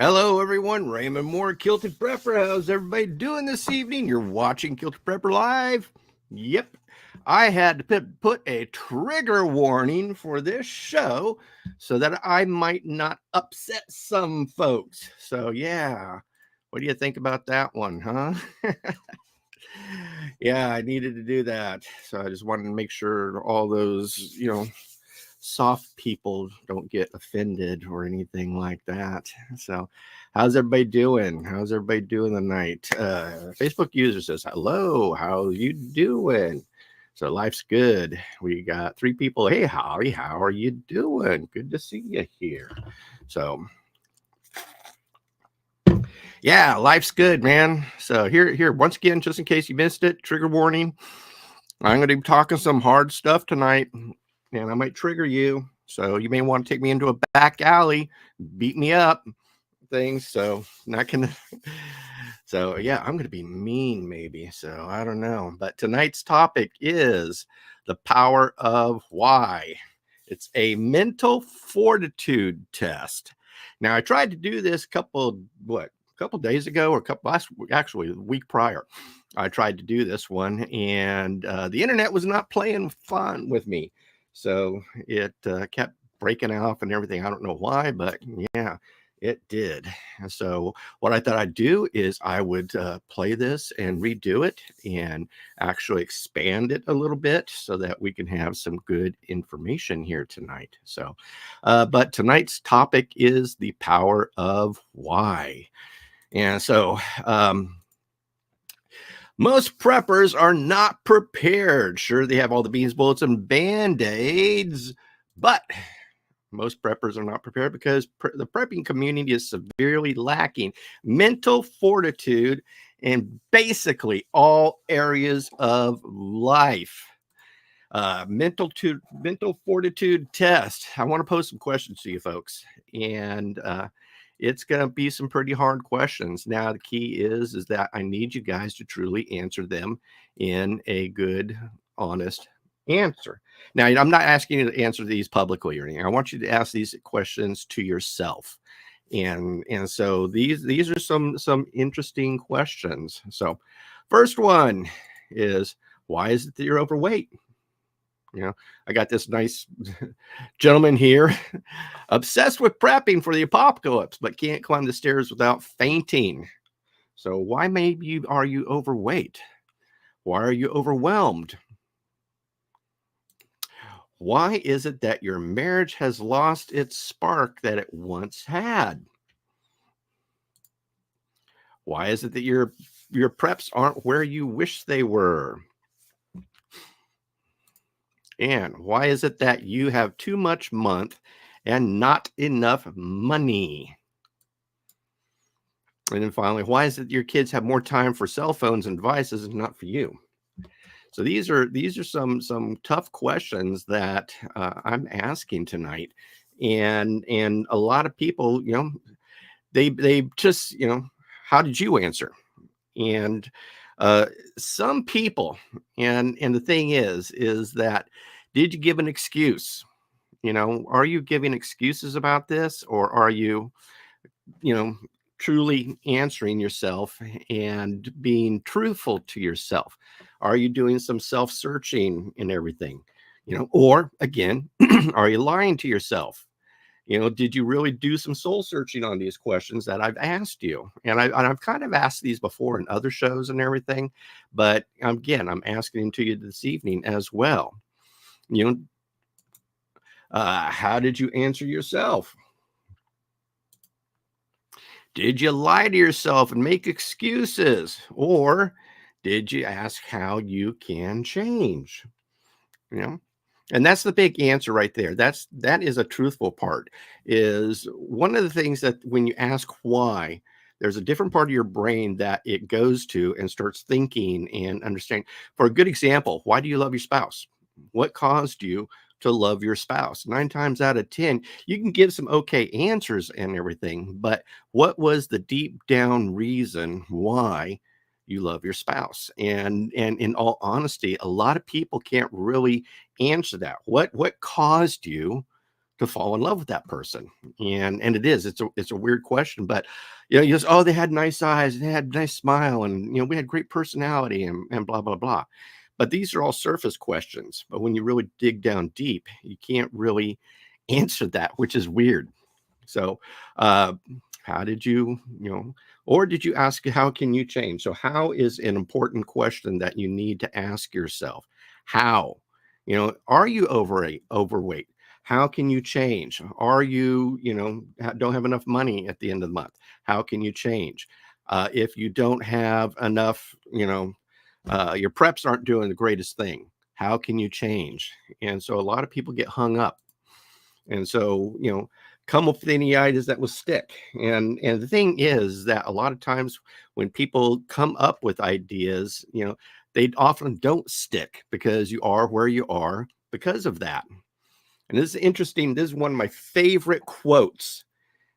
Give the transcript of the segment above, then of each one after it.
Hello, everyone. Raymond Moore, Kilted Prepper. How's everybody doing this evening? You're watching Kilted Prepper Live. Yep. I had to put a trigger warning for this show so that I might not upset some folks. So, yeah. What do you think about that one, huh? Yeah, I needed to do that. So I just wanted to make sure all those, soft people don't get offended or anything like that. So, how's everybody doing? How's everybody doing tonight? Facebook user says, "Hello, how you doing?" So life's good. We got 3 people. Hey, Holly, how are you doing? Good to see you here. So, yeah, life's good, man. So here, once again, just in case you missed it, trigger warning. I'm going to be talking some hard stuff tonight, and I might trigger you. So you may want to take me into a back alley, beat me up, things. So not gonna. So yeah, I'm gonna be mean, maybe. So I don't know. But tonight's topic is the power of why. It's a mental fortitude test. Now I tried to do this couple days ago, or actually the week prior. I tried to do this one, and the internet was not playing fun with me. So it kept breaking off and everything. I don't know why, but yeah, it did. So what I thought I'd do is I would play this and redo it and actually expand it a little bit so that we can have some good information here tonight. So, but tonight's topic is the power of why. And so, most preppers are not prepared. Sure, they have all the beans, bullets, and band-aids, but most preppers are not prepared because the prepping community is severely lacking mental fortitude in basically all areas of life. Mental fortitude test. I want to pose some questions to you folks, and it's going to be some pretty hard questions. Now, the key is that I need you guys to truly answer them in a good, honest answer. Now, I'm not asking you to answer these publicly or anything. I want you to ask these questions to yourself. And so these are some interesting questions. So, first one is, why is it that you're overweight? I got this nice gentleman here, obsessed with prepping for the apocalypse, but can't climb the stairs without fainting. So why are you overweight? Why are you overwhelmed? Why is it that your marriage has lost its spark that it once had? Why is it that your preps aren't where you wish they were? And why is it that you have too much month and not enough money? And then finally, why is it your kids have more time for cell phones and devices and not for you? So these are some tough questions that I'm asking tonight, and a lot of people, they just, how did you answer? And some people, and the thing is that, did you give an excuse? Are you giving excuses about this, or are you, truly answering yourself and being truthful to yourself? Are you doing some self-searching and everything? Or again, are you lying to yourself? Did you really do some soul searching on these questions that I've asked you? And I've kind of asked these before in other shows and everything, but again, I'm asking them to you this evening as well. How did you answer yourself? Did you lie to yourself and make excuses? Or did you ask how you can change? And that's the big answer right there. That is a truthful part. Is one of the things that when you ask why, there's a different part of your brain that it goes to and starts thinking and understanding. For a good example, why do you love your spouse? What caused you to love your spouse? 9 times out of 10, you can give some okay answers and everything, but what was the deep down reason why you love your spouse? And in all honesty, a lot of people can't really answer that. What caused you to fall in love with that person? And it is, it's a weird question, but you just, oh, they had nice eyes, and they had a nice smile, and we had great personality, and blah blah blah. But these are all surface questions. But when you really dig down deep, you can't really answer that, which is weird. So, uh, how did or did you ask, how can you change? So, how is an important question that you need to ask yourself. How? Are you overweight? How can you change? Are you, don't have enough money at the end of the month? How can you change? If you don't have enough, your preps aren't doing the greatest thing. How can you change? And so a lot of people get hung up, and so, come with any ideas that will stick. And the thing is that a lot of times when people come up with ideas, they often don't stick, because you are where you are because of that. And this is interesting. This is one of my favorite quotes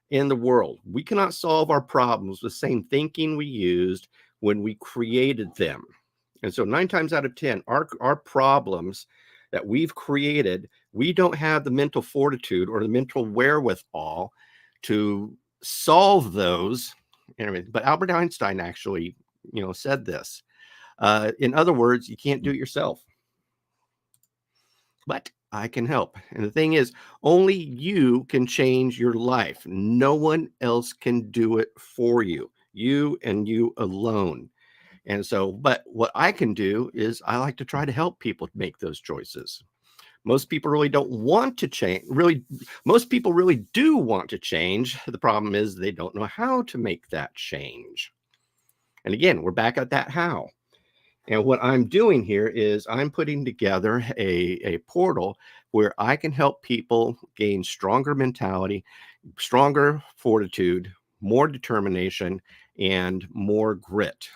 in the world. We cannot solve our problems with the same thinking we used when we created them. And so 9 times out of 10, our problems that we've created, we don't have the mental fortitude or the mental wherewithal to solve those. But Albert Einstein actually, said this. In other words, you can't do it yourself, but I can help. And the thing is, only you can change your life. No one else can do it for you. You and you alone. And so, but what I can do is I like to try to help people make those choices. Most people really don't want to change. Really, most people really do want to change. The problem is they don't know how to make that change. And again, we're back at that how. And what I'm doing here is I'm putting together a portal where I can help people gain stronger mentality, stronger fortitude, more determination, and more grit.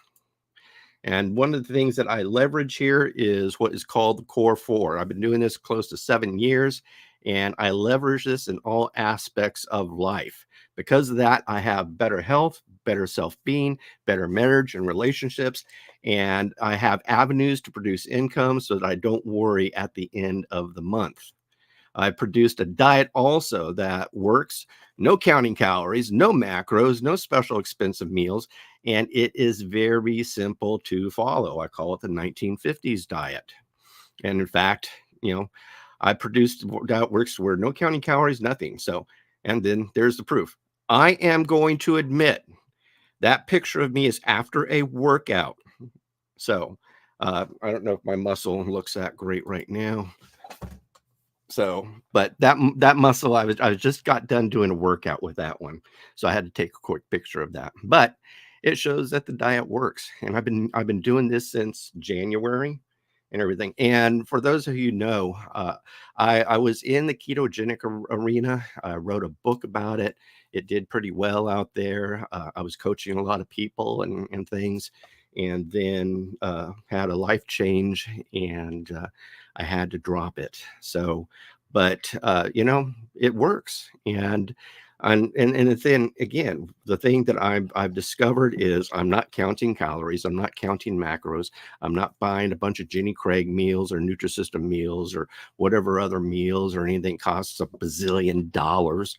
And one of the things that I leverage here is what is called the Core Four. I've been doing this close to 7 years, and I leverage this in all aspects of life. Because of that, I have better health, better self-being, better marriage and relationships, and I have avenues to produce income so that I don't worry at the end of the month. I produced a diet also that works. No counting calories, no macros, no special expensive meals. And it is very simple to follow. I call it the 1950s diet. And in fact, I produced a diet works where no counting calories, nothing. So, and then there's the proof. I am going to admit that picture of me is after a workout. So, I don't know if my muscle looks that great right now. So, but that muscle, I just got done doing a workout with that one, so I had to take a quick picture of that. But it shows that the diet works, and I've been doing this since January and everything. And for those of you who know, I was in the ketogenic arena. I wrote a book about it. It did pretty well out there. I was coaching a lot of people and things, and then had a life change, and I had to drop it. So, but it works. And the thing again, the thing that I've discovered is I'm not counting calories, I'm not counting macros, I'm not buying a bunch of Jenny Craig meals or Nutrisystem meals or whatever other meals or anything costs a bazillion dollars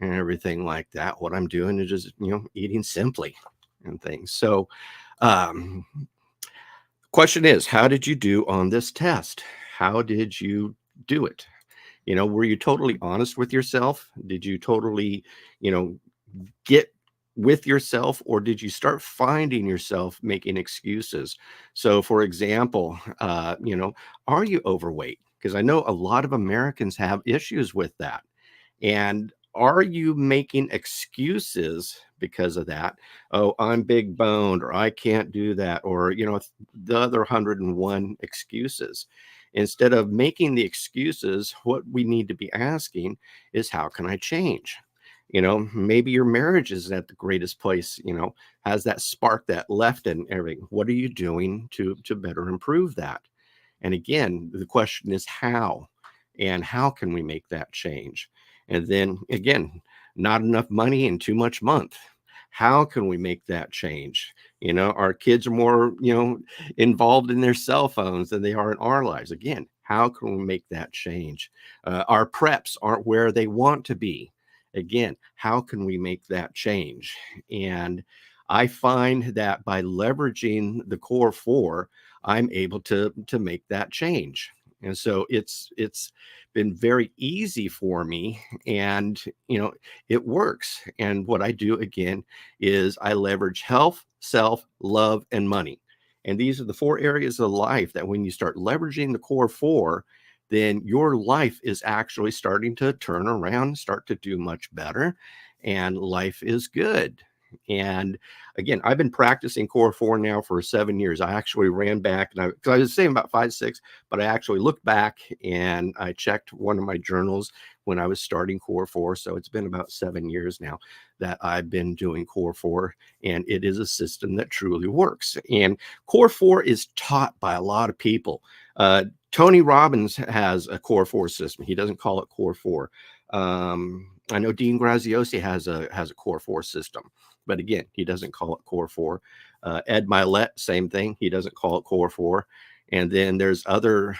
and everything like that. What I'm doing is just eating simply and things. So, question is, how did you do on this test? How did you do it? Were you totally honest with yourself? Did you totally, get with yourself, or did you start finding yourself making excuses? So, for example, are you overweight? Because I know a lot of Americans have issues with that. And are you making excuses because of that? Oh, I'm big boned, or I can't do that, or, the other 101 excuses. Instead of making the excuses, what we need to be asking is, how can I change? Maybe your marriage is at the greatest place, has that spark that left and everything. What are you doing to better improve that? And again, the question is how, and how can we make that change? And then again, not enough money and too much month. How can we make that change? Our kids are more, involved in their cell phones than they are in our lives. Again, How can we make that change? Our preps aren't where they want to be. Again, how can we make that change? And I find that by leveraging the core four, I'm able to make that change. And so it's been very easy for me, and it works. And what I do again is I leverage health, self, love, and money. And these are the four areas of life that when you start leveraging the core four, then your life is actually starting to turn around, start to do much better, and life is good. And again, I've been practicing core four now for 7 years. I actually ran back, and because I was saying about 5, 6, but I actually looked back and I checked one of my journals when I was starting core four. So it's been about 7 years now that I've been doing core four, and it is a system that truly works. And core four is taught by a lot of people. Tony Robbins has a core four system. He doesn't call it core four. I know Dean Graziosi has a core four system, but again, he doesn't call it core four. Ed Milet, same thing. He doesn't call it core four. And then there's other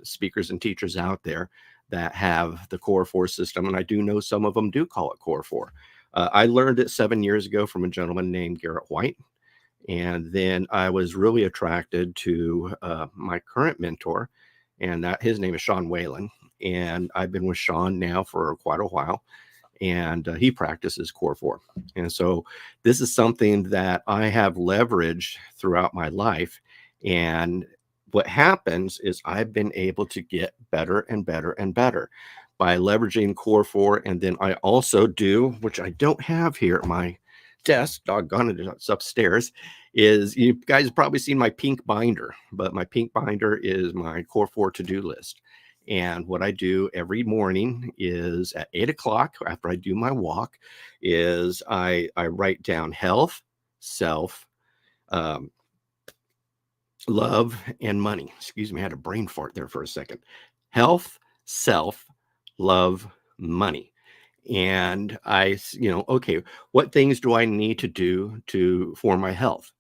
speakers and teachers out there that have the core four system, and I do know some of them do call it core four. I learned it 7 years ago from a gentleman named Garrett White. And then I was really attracted to my current mentor, and that his name is Sean Whalen. And I've been with Sean now for quite a while, and he practices core four. And so this is something that I have leveraged throughout my life. And what happens is I've been able to get better and better and better by leveraging core four. And then I also do, which I don't have here at my desk, doggone it, it's upstairs, is you guys have probably seen my pink binder, but my pink binder is my core four to-do list. And what I do every morning is at 8 o'clock after I do my walk is I write down health, self, love, and money. Excuse me, I had a brain fart there for a second. Health, self, love, money. And okay, what things do I need to do for my health?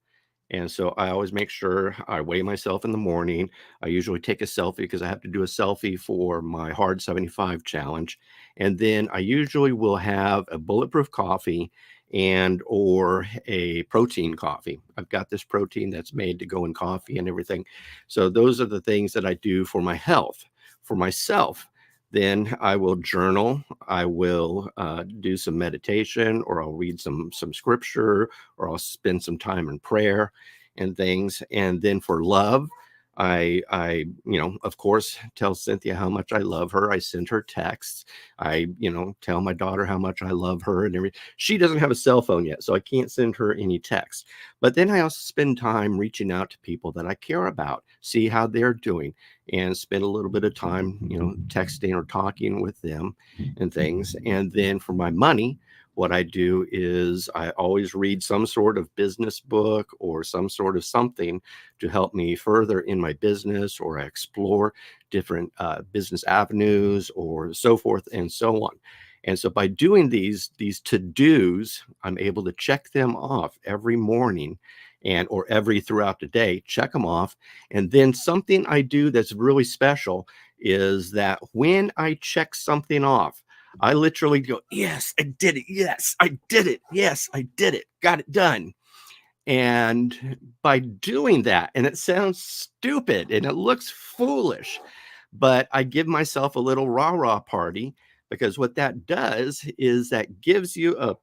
And so I always make sure I weigh myself in the morning. I usually take a selfie because I have to do a selfie for my Hard 75 challenge. And then I usually will have a bulletproof coffee and or a protein coffee. I've got this protein that's made to go in coffee and everything. So those are the things that I do for my health. For myself, then I will journal. I will do some meditation, or I'll read some scripture, or I'll spend some time in prayer and things. And then for love, I of course, tell Cynthia how much I love her. I send her texts. I, tell my daughter how much I love her and everything. She doesn't have a cell phone yet, so I can't send her any texts. But then I also spend time reaching out to people that I care about, see how they're doing, and spend a little bit of time, texting or talking with them and things. And then for my money, what I do is I always read some sort of business book or some sort of something to help me further in my business, or I explore different business avenues or so forth and so on. And so by doing these to-dos, I'm able to check them off every morning or every throughout the day, check them off. And then something I do that's really special is that when I check something off, I literally go, yes, I did it. Yes, I did it. Yes, I did it. Got it done. And by doing that, and it sounds stupid and it looks foolish, but I give myself a little rah-rah party, because what that does is that gives you a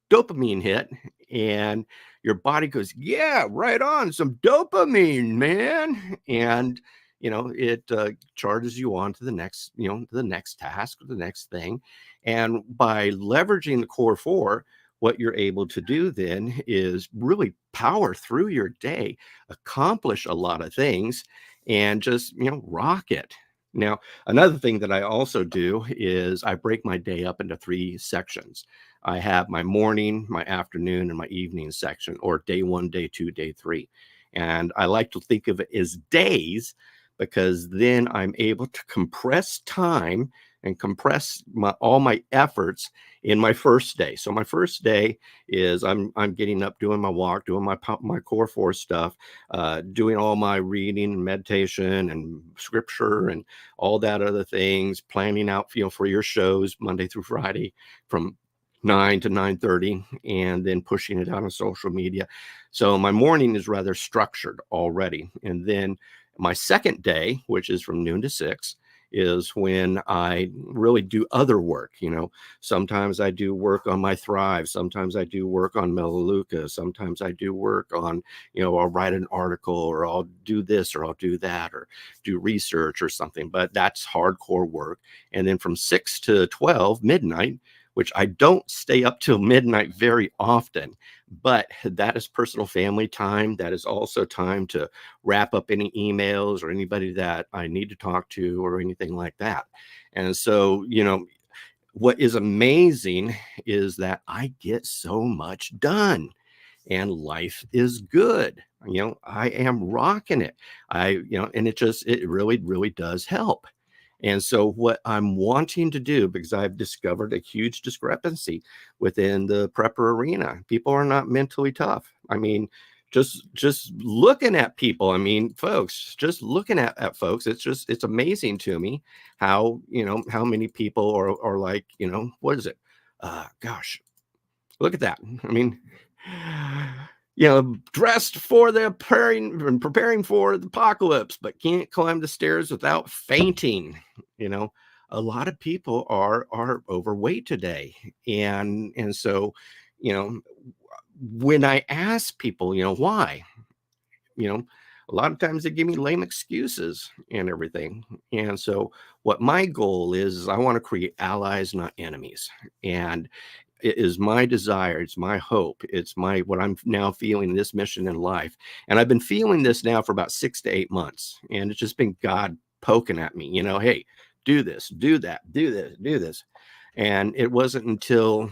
dopamine hit, and your body goes, yeah, right on, some dopamine, man. And it charges you on to the next, to the next task, or the next thing. And by leveraging the core four, what you're able to do then is really power through your day, accomplish a lot of things, and just rock it. Now, another thing that I also do is I break my day up into 3 sections. I have my morning, my afternoon, and my evening section, or day 1, day 2, day 3. And I like to think of it as days, because then I'm able to compress time and compress all my efforts in my first day. So my first day is I'm getting up, doing my walk, doing my core four stuff, doing all my reading and meditation and scripture and all that other things, planning out, for your shows Monday through Friday from 9 to 9:30, and then pushing it out on social media. So my morning is rather structured already. And then my second day, which is from noon to 6, is when I really do other work. Sometimes I do work on my Thrive. Sometimes I do work on Melaleuca. Sometimes I do work on, I'll write an article, or I'll do this, or I'll do that, or do research or something. But that's hardcore work. And then from 6 to 12, midnight, which I don't stay up till midnight very often, but that is personal family time. That is also time to wrap up any emails or anybody that I need to talk to or anything like that. And so, what is amazing is that I get so much done and life is good. I am rocking it. And it really, really does help. And so what I'm wanting to do, because I've discovered a huge discrepancy within the prepper arena, people are not mentally tough. I mean, just looking at people, folks, just looking at folks, it's amazing to me how many people are like, what is it? Gosh, look at that. Dressed for the preparing for the apocalypse, but can't climb the stairs without fainting. You know, a lot of people are overweight today, and so, you know, when I ask people, why, you know, a lot of times they give me lame excuses and everything. And so, what my goal is I want to create allies, not enemies. And it is my desire, it's my hope, it's my what I'm now feeling this mission in life. And I've been feeling this now for about 6 to 8 months. And it's just been God poking at me, hey, do this, do that, do this, do this. And it wasn't until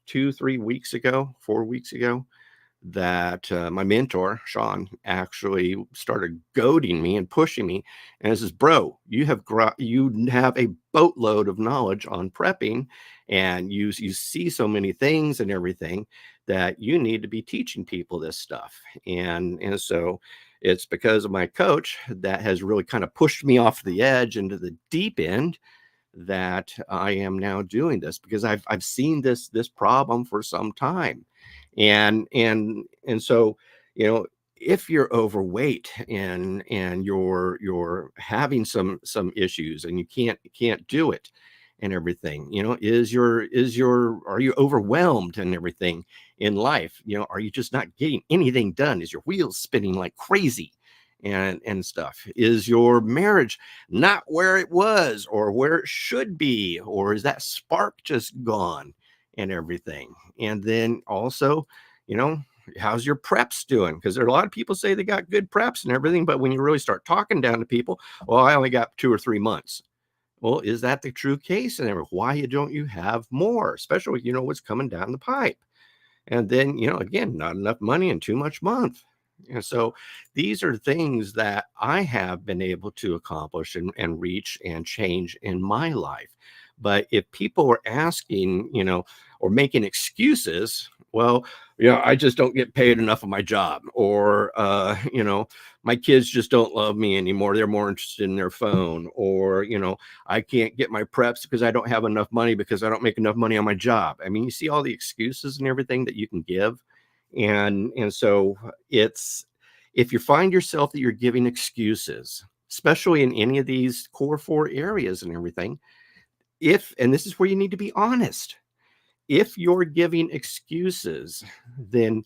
2, 3 weeks ago, 4 weeks ago, that my mentor Sean actually started goading me and pushing me, and says, "Bro, you have a boatload of knowledge on prepping, and you see so many things and everything that you need to be teaching people this stuff." And so it's because of my coach that has really kind of pushed me off the edge into the deep end, that I am now doing this, because I've seen this problem for some time. And so, if you're overweight and you're having some issues and you can't do it and everything, are you overwhelmed and everything in life? Are you just not getting anything done? Is your wheels spinning like crazy and stuff? Is your marriage not where it was or where it should be, or is that spark just gone and everything? And then also, you know, how's your preps doing? Because there are a lot of people say they got good preps and everything, but when you really start talking down to people, well, I only got 2 or 3 months. Well, is that the true case? And why don't you have more, especially what's coming down the pipe? And then, again, not enough money and too much month. And so these are things that I have been able to accomplish and reach and change in my life. But if people are asking, or making excuses, well, I just don't get paid enough of my job, or, my kids just don't love me anymore. They're more interested in their phone, or, I can't get my preps because I don't have enough money because I don't make enough money on my job. You see all the excuses and everything that you can give. And so it's, if you find yourself that you're giving excuses, especially in any of these core four areas and everything, and this is where you need to be honest, if you're giving excuses, then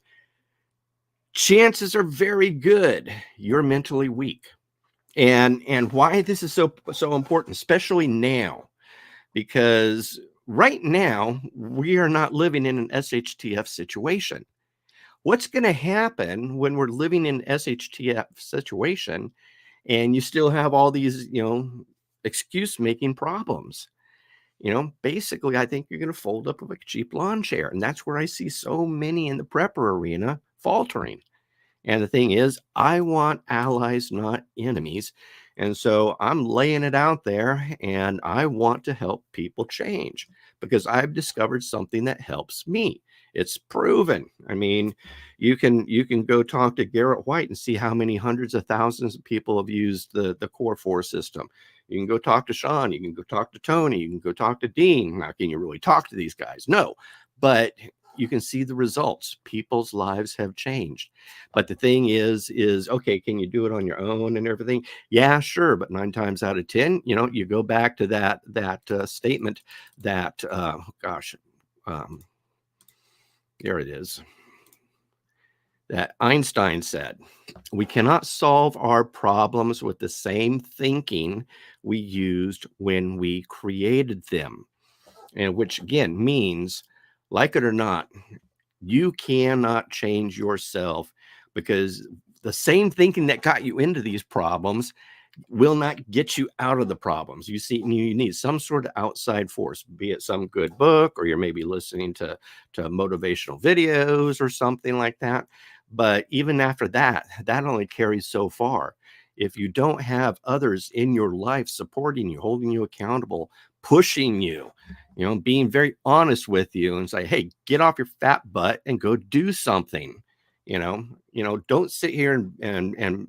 chances are very good you're mentally weak. And why this is so important, especially now, because right now we are not living in an SHTF situation. What's going to happen when we're living in SHTF situation and you still have all these, excuse making problems? Basically, I think you're going to fold up like a cheap lawn chair. And that's where I see so many in the prepper arena faltering. And the thing is, I want allies, not enemies. And so I'm laying it out there, and I want to help people change because I've discovered something that helps me. It's proven. I mean, you can go talk to Garrett White and see how many hundreds of thousands of people have used the Core 4 system. You can go talk to Sean, you can go talk to Tony, you can go talk to Dean. Now, can you really talk to these guys? No, but you can see the results. People's lives have changed. But the thing is okay, can you do it on your own and everything? Yeah, sure. But 9 times out of 10, you go back to that statement that, gosh, um, there it is, that Einstein said, we cannot solve our problems with the same thinking we used when we created them. And which again means, like it or not, you cannot change yourself because the same thinking that got you into these problems will not get you out of the problems. You need some sort of outside force, be it some good book, or you're maybe listening to motivational videos or something like that. But even after that, that only carries so far. If you don't have others in your life supporting you, holding you accountable, pushing you, being very honest with you and say, hey, get off your fat butt and go do something. Don't sit here and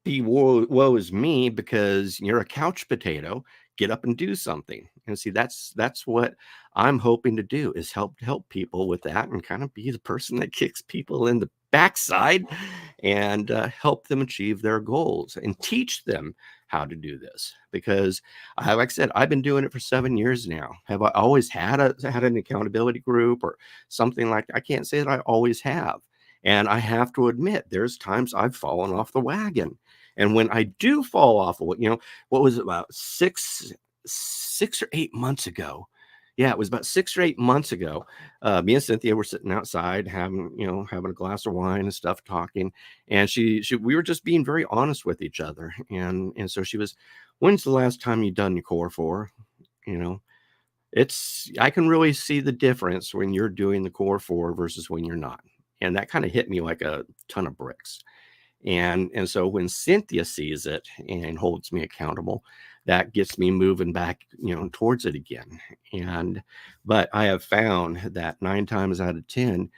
be woe is me because you're a couch potato. Get up and do something. And see, that's what I'm hoping to do, is help people with that and kind of be the person that kicks people in the backside and help them achieve their goals and teach them how to do this. Because like I said, I've been doing it for 7 years now. Have I always had an accountability group or something like that? I can't say that I always have. And I have to admit, there's times I've fallen off the wagon. And when I do fall off of what was it, about 6 or 8 months ago? Yeah, it was about 6 or 8 months ago. Me and Cynthia were sitting outside having a glass of wine and stuff, talking. And we were just being very honest with each other. And so she was, when's the last time you done your core four? You know, I can really see the difference when you're doing the core four versus when you're not. And that kind of hit me like a ton of bricks. And so when Cynthia sees it and holds me accountable, that gets me moving back, towards it again. But I have found that 9 times out of 10,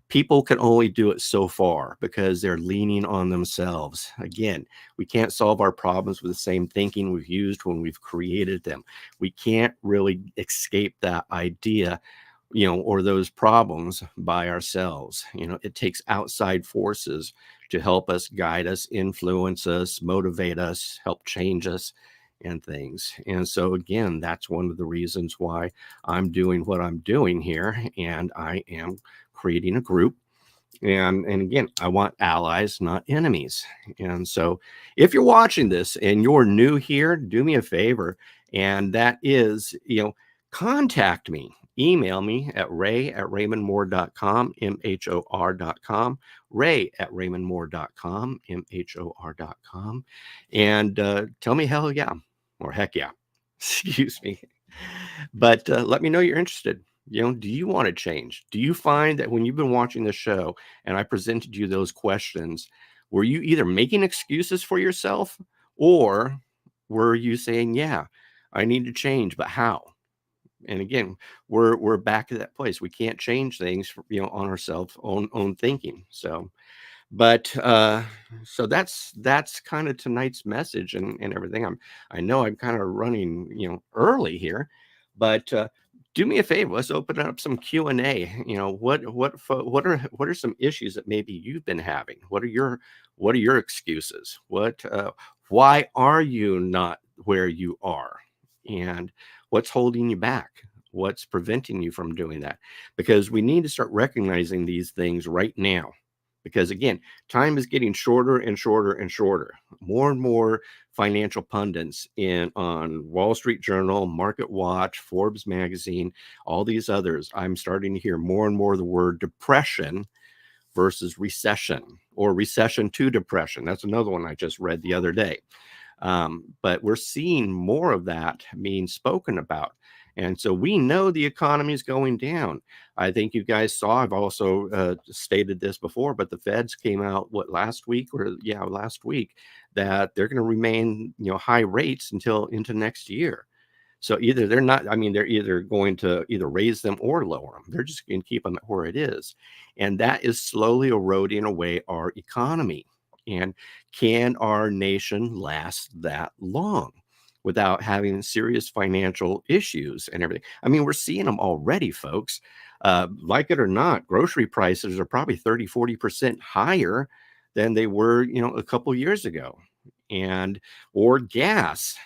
people can only do it so far because they're leaning on themselves. Again, we can't solve our problems with the same thinking we've used when we've created them. We can't really escape that idea, or those problems by ourselves. It takes outside forces to help us, guide us, influence us, motivate us, help change us and things. And so again, that's one of the reasons why I'm doing what I'm doing here. And I am creating a group. And again, I want allies, not enemies. And so if you're watching this and you're new here, do me a favor. And that is, contact me. Email me at ray@raymondmoore.com, MHOR.com, ray@raymondmoore.com, MHOR.com. And tell me hell yeah, or heck yeah, excuse me. But let me know you're interested. Do you want to change? Do you find that when you've been watching the show and I presented you those questions, were you either making excuses for yourself, or were you saying, yeah, I need to change, but how? And again, we're back to that place. We can't change things, on ourselves, own thinking. So that's kind of tonight's message and everything. I know I'm kind of running early here, but do me a favor. Let's open up some Q&A. What are some issues that maybe you've been having? What are your excuses? Why are you not where you are? And what's holding you back? What's preventing you from doing that? Because we need to start recognizing these things right now. Because again, time is getting shorter and shorter and shorter. More and more financial pundits on Wall Street Journal, Market Watch, Forbes magazine, all these others, I'm starting to hear more and more the word depression versus recession, or recession to depression. That's another one I just read the other day. But we're seeing more of that being spoken about. And so we know the economy is going down. I think you guys saw, I've also stated this before, but the Feds came out, last week? Last week, that they're going to remain, high rates until into next year. So either they're not, I mean, they're either going to either raise them or lower them. They're just going to keep them at where it is. And that is slowly eroding away our economy. And can our nation last that long without having serious financial issues and everything? I mean, we're seeing them already, folks. Like it or not, grocery prices are probably 30-40% higher than they were, a couple years ago. And or gas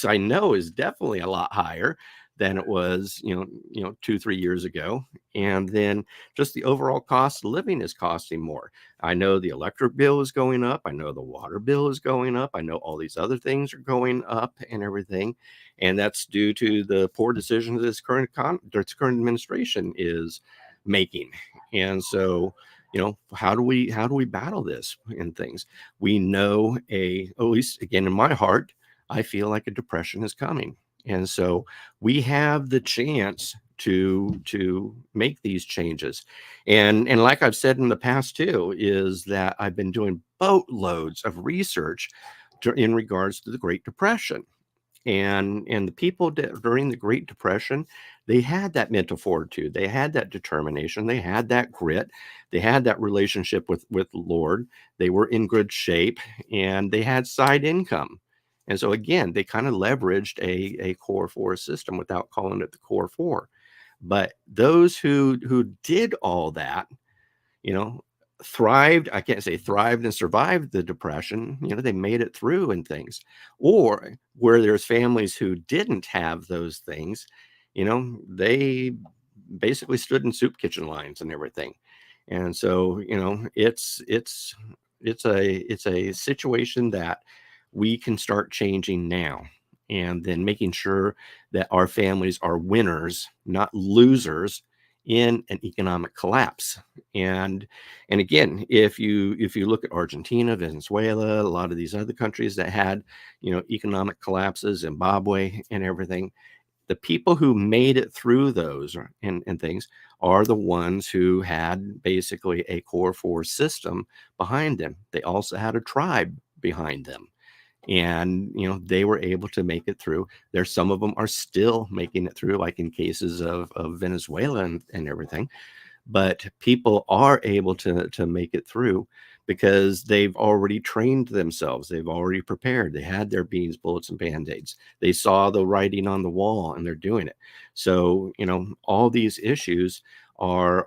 I know is definitely a lot higher than it was 2-3 years ago. And then just the overall cost of living is costing more. I know the electric bill is going up, I know the water bill is going up, I know all these other things are going up and everything, and that's due to the poor decisions this current administration is making. And so how do we battle this and things? We know at least again in my heart, I feel like a depression is coming. And so we have the chance to make these changes. And like I've said in the past too, is that I've been doing boatloads of research in regards to the Great Depression. And the people during the Great Depression, they had that mental fortitude, they had that determination, they had that grit, they had that relationship with the Lord, they were in good shape, and they had side income. And so again, they kind of leveraged a core four system without calling it the core four. But those who did all that, you know, thrived. I can't say thrived and survived the depression. They made it through and things. Or where there's families who didn't have those things, they basically stood in soup kitchen lines and everything. And so, it's a situation that we can start changing now, and then making sure that our families are winners, not losers in an economic collapse. And again, if you look at Argentina, Venezuela, a lot of these other countries that had, economic collapses, Zimbabwe and everything, the people who made it through those and things are the ones who had basically a core four system behind them. They also had a tribe behind them, and they were able to make it through. There's some of them are still making it through, like in cases of Venezuela and everything. But people are able to make it through because they've already trained themselves, they've already prepared, they had their beans, bullets, and band-aids, they saw the writing on the wall, and they're doing it. So all these issues are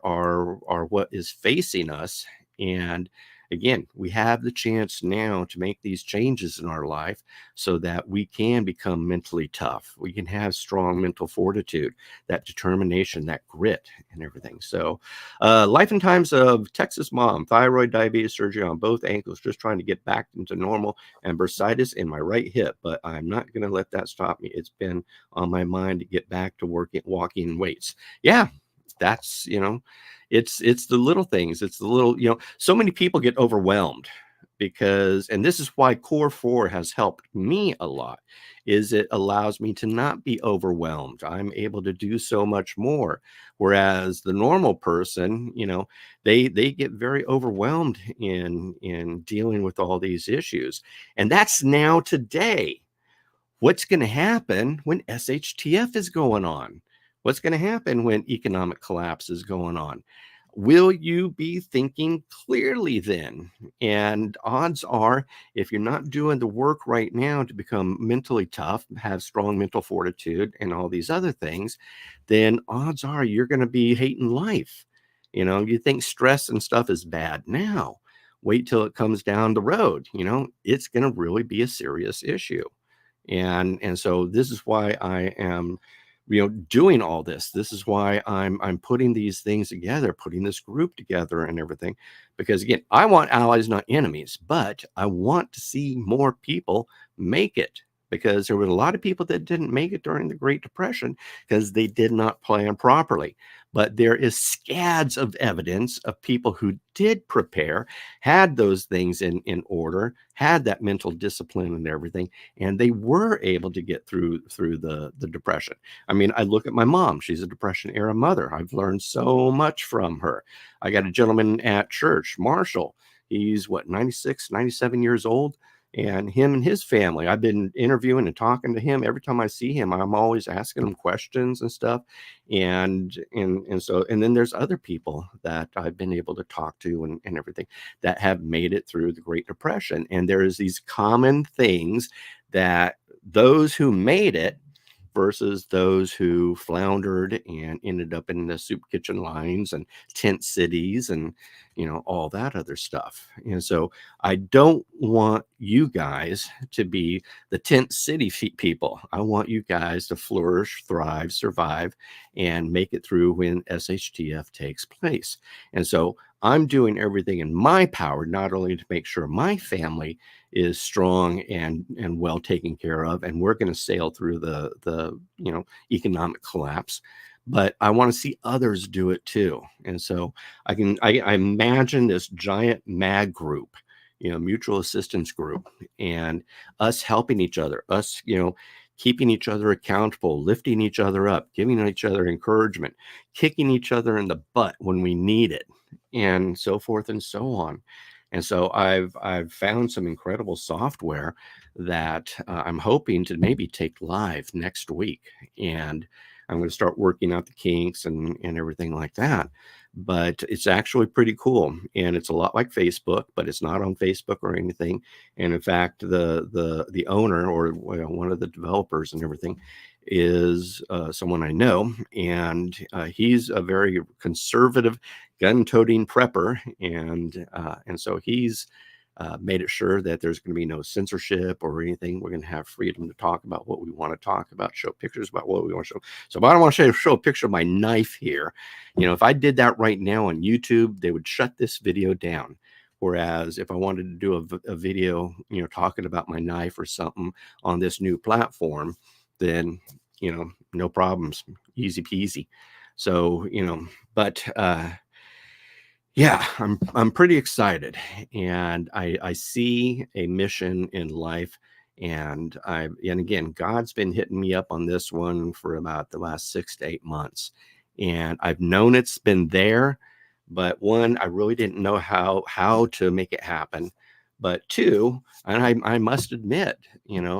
what is facing us. And again, we have the chance now to make these changes in our life so that we can become mentally tough, we can have strong mental fortitude, that determination, that grit and everything. So life and times of Texas mom, thyroid, diabetes, surgery on both ankles, just trying to get back into normal, and bursitis in my right hip, but I'm not going to let that stop me. It's been on my mind to get back to walking weights. Yeah, that's it's the little things. It's the little, so many people get overwhelmed because, and this is why core four has helped me a lot, is it allows me to not be overwhelmed. I'm able to do so much more. Whereas the normal person, they get very overwhelmed in dealing with all these issues. And that's now today. What's going to happen when SHTF is going on? What's going to happen when economic collapse is going on? Will you be thinking clearly then? And odds are, if you're not doing the work right now to become mentally tough, have strong mental fortitude, and all these other things, then odds are you're going to be hating life. You think stress and stuff is bad now. Wait till it comes down the road. It's going to really be a serious issue. And so this is why I am doing all this. This is why I'm putting these things together, putting this group together and everything, because again, I want allies, not enemies, but I want to see more people make it, because there were a lot of people that didn't make it during the Great Depression because they did not plan properly. But there is scads of evidence of people who did prepare, had those things in order, had that mental discipline and everything, and they were able to get through the depression. I mean, I look at my mom. She's a Depression era mother. I've learned so much from her. I got a gentleman at church, Marshall. He's 96, 97 years old. And him and his family, I've been interviewing and talking to him. Every time I see him, I'm always asking him questions and stuff. And then there's other people that I've been able to talk to and everything that have made it through the Great Depression. And there's these common things that those who made it versus those who floundered and ended up in the soup kitchen lines and tent cities and all that other stuff. And so I don't want you guys to be the tent city people. I want you guys to flourish, thrive, survive, and make it through when SHTF takes place. And so I'm doing everything in my power, not only to make sure my family is strong and well taken care of, and we're going to sail through the economic collapse, but I want to see others do it too. And so I imagine this giant MAG group, mutual assistance group, and us helping each other, us keeping each other accountable, lifting each other up, giving each other encouragement, kicking each other in the butt when we need it, and so forth and so on. And so I've found some incredible software that I'm hoping to maybe take live next week, and I'm going to start working out the kinks and everything like that. But it's actually pretty cool, and it's a lot like Facebook, but it's not on Facebook or anything. And in fact, the owner, or one of the developers and everything, is someone I know, and he's a very conservative, gun-toting prepper, and so he's made it sure that there's going to be no censorship or anything. We're going to have freedom to talk about what we want to talk about, show pictures about what we want to show. So if I don't want to show a picture of my knife here, if I did that right now on YouTube, they would shut this video down. Whereas if I wanted to do a video, talking about my knife or something on this new platform, then, no problems, easy peasy. So, but yeah, I'm pretty excited, and I see a mission in life, and again, God's been hitting me up on this one for about the last 6 to 8 months, and I've known it's been there, but one, I really didn't know how to make it happen, but two, and I must admit,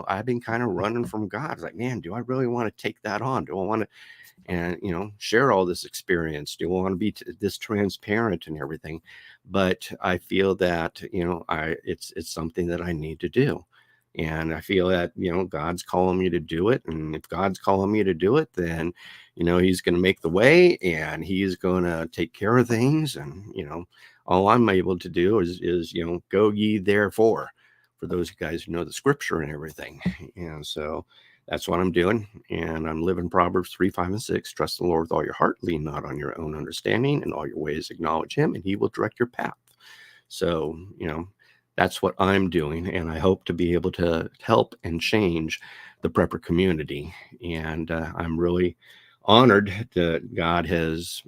I've been kind of running from God. It's like, man, do I really want to take that on? Do I want to and share all this experience? Do I want to be this transparent and everything? But I feel that it's something that I need to do, and I feel that God's calling me to do it. And if God's calling me to do it, then he's going to make the way, and he's going to take care of things. And all I'm able to do is go ye therefore, for those guys who know the scripture and everything. And so that's what I'm doing. And I'm living Proverbs 3, 5, and 6. Trust the Lord with all your heart, lean not on your own understanding, in all your ways acknowledge him, and he will direct your path. So, that's what I'm doing. And I hope to be able to help and change the prepper community. And I'm really honored that God has,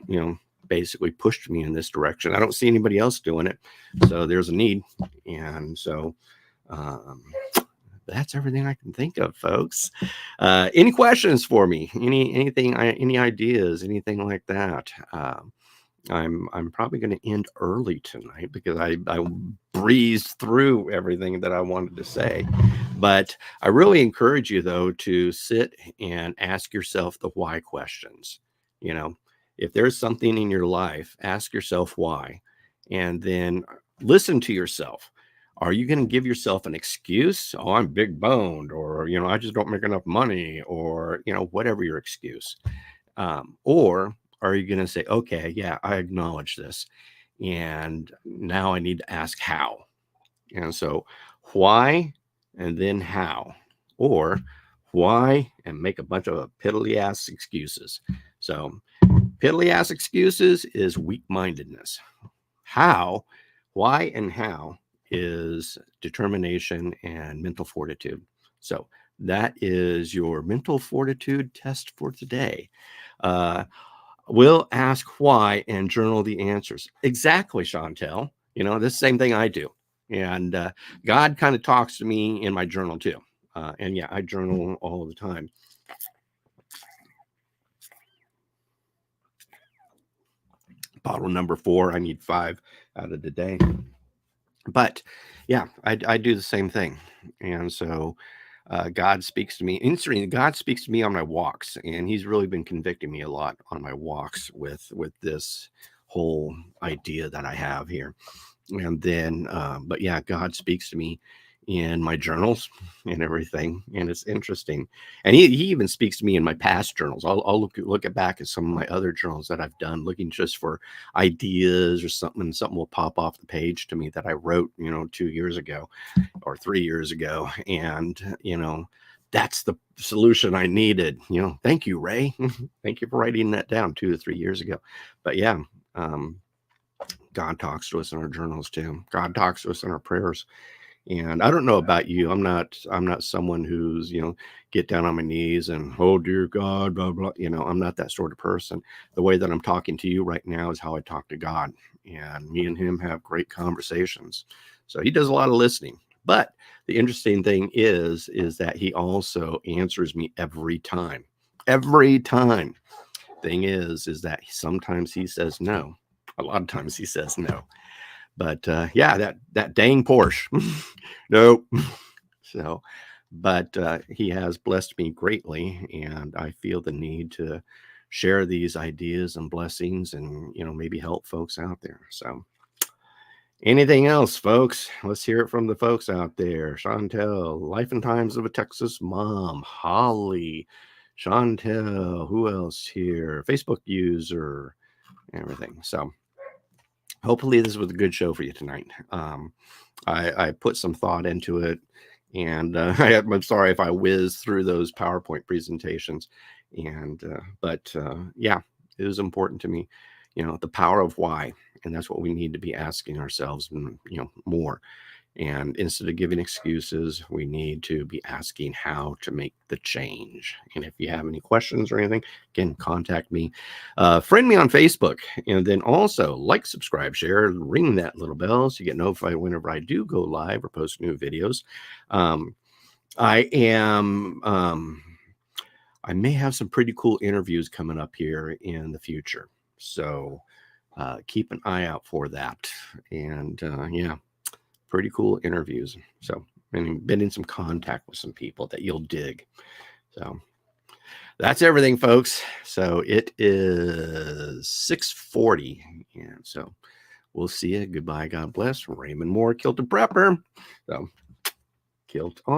basically pushed me in this direction. I don't see anybody else doing it. So there's a need. And so, that's everything I can think of, folks. Any questions for me? Anything? Any ideas? Anything like that? I'm probably going to end early tonight because I breezed through everything that I wanted to say. But I really encourage you, though, to sit and ask yourself the why questions. If there's something in your life, ask yourself why, and then listen to yourself. Are you going to give yourself an excuse? Oh, I'm big boned, or I just don't make enough money, or whatever your excuse. Or are you going to say, okay, yeah, I acknowledge this, and now I need to ask how? And so why and then how, or why and make a bunch of piddly ass excuses. So piddly ass excuses is weak mindedness. How, why, and how is determination and mental fortitude. So that is your mental fortitude test for today. We'll ask why and journal the answers. Exactly, Chantel. This same thing I do. And God kind of talks to me in my journal too. And yeah, I journal all the time. Bottle number 4, I need 5 out of the day. But yeah, I do the same thing. And so God speaks to me. Interesting, God speaks to me on my walks, and He's really been convicting me a lot on my walks with this whole idea that I have here. And then, but yeah, God speaks to me in my journals and everything, and it's interesting. And he even speaks to me in my past journals. I'll look at back at some of my other journals that I've done, looking just for ideas or something, and something will pop off the page to me that I wrote, 2 years ago or 3 years ago, and that's the solution I needed. Thank you, Ray. Thank you for writing that down 2 to 3 years ago. But yeah. Um, God talks to us in our journals too. God talks to us in our prayers. And I don't know about you. I'm not someone who's, get down on my knees and, oh dear God, blah blah. I'm not that sort of person. The way that I'm talking to you right now is how I talk to God. And me and him have great conversations. So he does a lot of listening. But the interesting thing is that he also answers me every time. Every time. Thing is that sometimes he says no. A lot of times he says no. But yeah, that dang Porsche. Nope. So, but he has blessed me greatly, and I feel the need to share these ideas and blessings, and maybe help folks out there. So, anything else, folks? Let's hear it from the folks out there. Chantel, Life and Times of a Texas Mom, Holly, Chantel, who else here? Facebook user, everything. So, hopefully this was a good show for you tonight. I put some thought into it, and I'm sorry if I whizzed through those PowerPoint presentations, and but yeah, it was important to me, the power of why, and that's what we need to be asking ourselves, more. And instead of giving excuses, we need to be asking how to make the change. And if you have any questions or anything, again, contact me. Friend me on Facebook. And then also like, subscribe, share, ring that little bell so you get notified whenever I do go live or post new videos. I am. I may have some pretty cool interviews coming up here in the future. So keep an eye out for that. And yeah, pretty cool interviews. So, and been in some contact with some people that you'll dig. So that's everything, folks. So it is 6:40. And so we'll see you. Goodbye. God bless. Raymond Moore, Kilted Prepper. So, Kilt on.